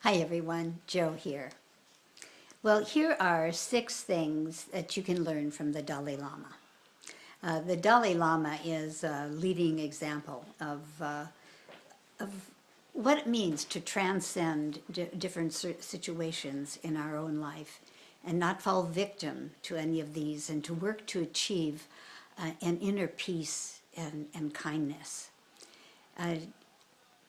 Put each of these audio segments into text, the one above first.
Hi everyone, Joe here. Well, here are 6 things that you can learn from the Dalai Lama. The Dalai Lama is a leading example of what it means to transcend different situations in our own life and not fall victim to any of these, and to work to achieve an inner peace and kindness.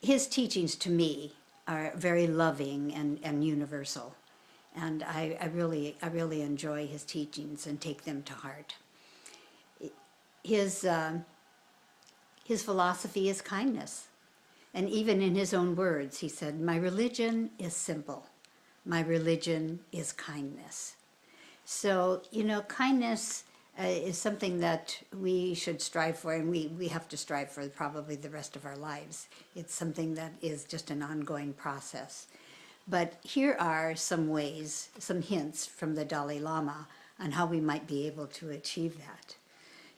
His teachings to me are very loving and universal, and I really enjoy his teachings and take them to heart. His philosophy is kindness, and even in his own words, he said, "My religion is simple. My religion is kindness." So, kindness is something that we should strive for, and we have to strive for probably the rest of our lives. It's something that is just an ongoing process. But here are some ways, some hints from the Dalai Lama on how we might be able to achieve that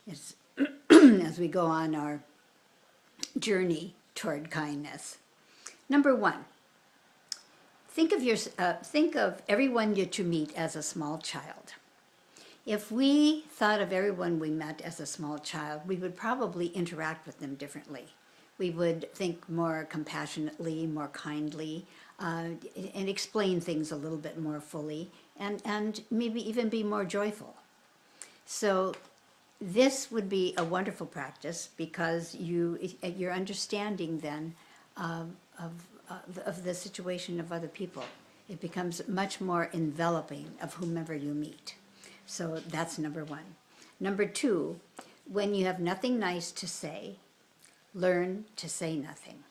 as we go on our journey toward kindness. Number 1, think of everyone that you meet as a small child. If we thought of everyone we met as a small child, we would probably interact with them differently. We would think more compassionately, more kindly, and explain things a little bit more fully, and maybe even be more joyful. So this would be a wonderful practice, because you're understanding then of the situation of other people. It becomes much more enveloping of whomever you meet. So that's number 1. Number 2, when you have nothing nice to say, learn to say nothing.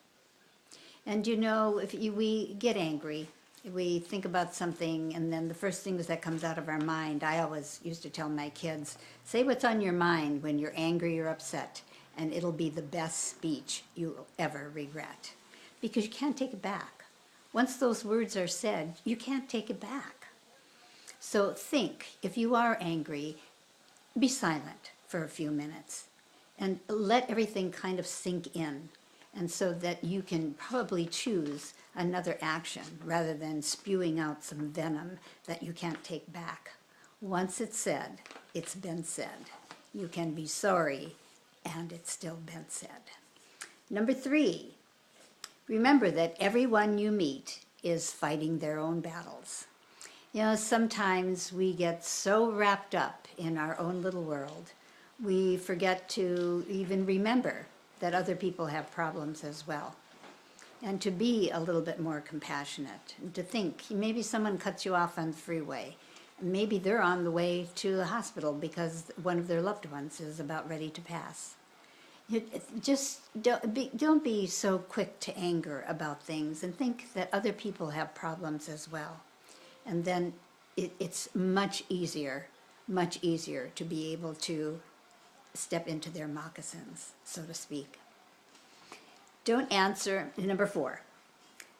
And if we get angry, we think about something, and then the first things that comes out of our mind, I always used to tell my kids, say what's on your mind when you're angry or upset, and it'll be the best speech you'll ever regret. Because you can't take it back. Once those words are said, you can't take it back. So think, if you are angry, be silent for a few minutes and let everything kind of sink in, and so that you can probably choose another action rather than spewing out some venom that you can't take back. Once it's said, it's been said. You can be sorry, and it's still been said. Number 3, remember that everyone you meet is fighting their own battles. Sometimes we get so wrapped up in our own little world, we forget to even remember that other people have problems as well. And to be a little bit more compassionate, and to think, maybe someone cuts you off on the freeway. Maybe they're on the way to the hospital because one of their loved ones is about ready to pass. Just don't be so quick to anger about things, and think that other people have problems as well. And then it's much easier to be able to step into their moccasins, so to speak. Number 4,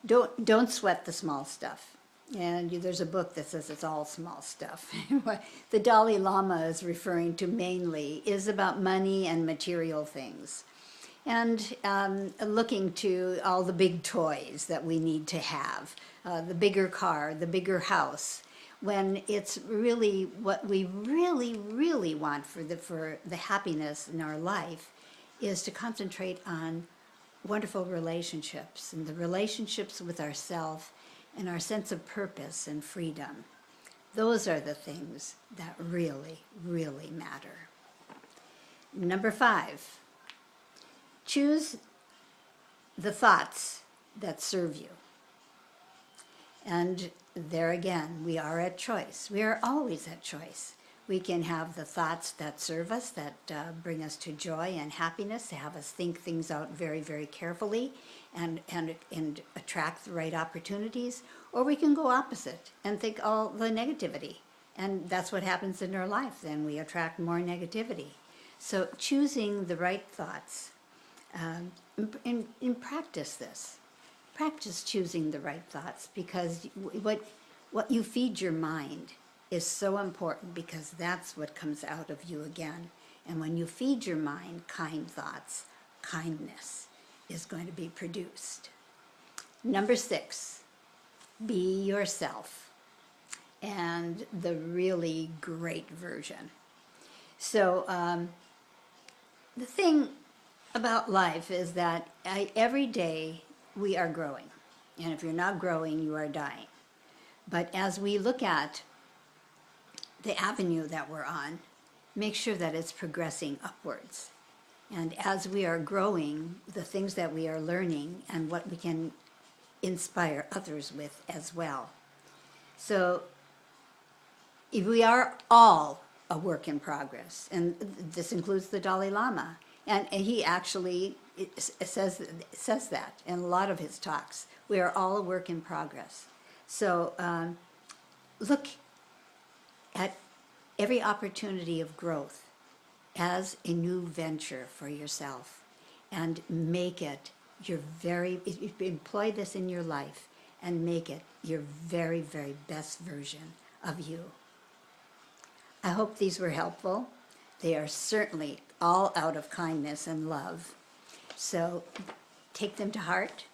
don't sweat the small stuff. And there's a book that says it's all small stuff. What the Dalai Lama is referring to mainly is about money and material things. And looking to all the big toys that we need to have, the bigger car, the bigger house, when it's really what we really want for the happiness in our life is to concentrate on wonderful relationships, and the relationships with ourselves and our sense of purpose and freedom. Those are the things that really matter. Number 5, choose the thoughts that serve you. And there again, we are at choice. We are always at choice. We can have the thoughts that serve us, that bring us to joy and happiness, to have us think things out very carefully and attract the right opportunities. Or we can go opposite and think all the negativity. And that's what happens in our life. Then we attract more negativity. So choosing the right thoughts, and practice this. Practice choosing the right thoughts, because what you feed your mind is so important, because that's what comes out of you again. And when you feed your mind kind thoughts, kindness is going to be produced. Number 6, be yourself, and the really great version. So the thing about life is that every day we are growing. And if you're not growing, you are dying. But as we look at the avenue that we're on, make sure that it's progressing upwards. And as we are growing, the things that we are learning and what we can inspire others with as well. So we are all a work in progress, and this includes the Dalai Lama. And he actually says that in a lot of his talks. We are all a work in progress. So look at every opportunity of growth as a new venture for yourself, and make it employ this in your life and make it your very, very best version of you. I hope these were helpful. They are certainly all out of kindness and love. So take them to heart.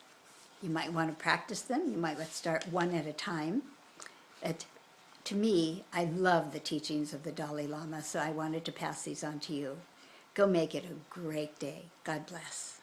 You might want to practice them. You might start one at a time. To me, I love the teachings of the Dalai Lama, so I wanted to pass these on to you. Go make it a great day. God bless.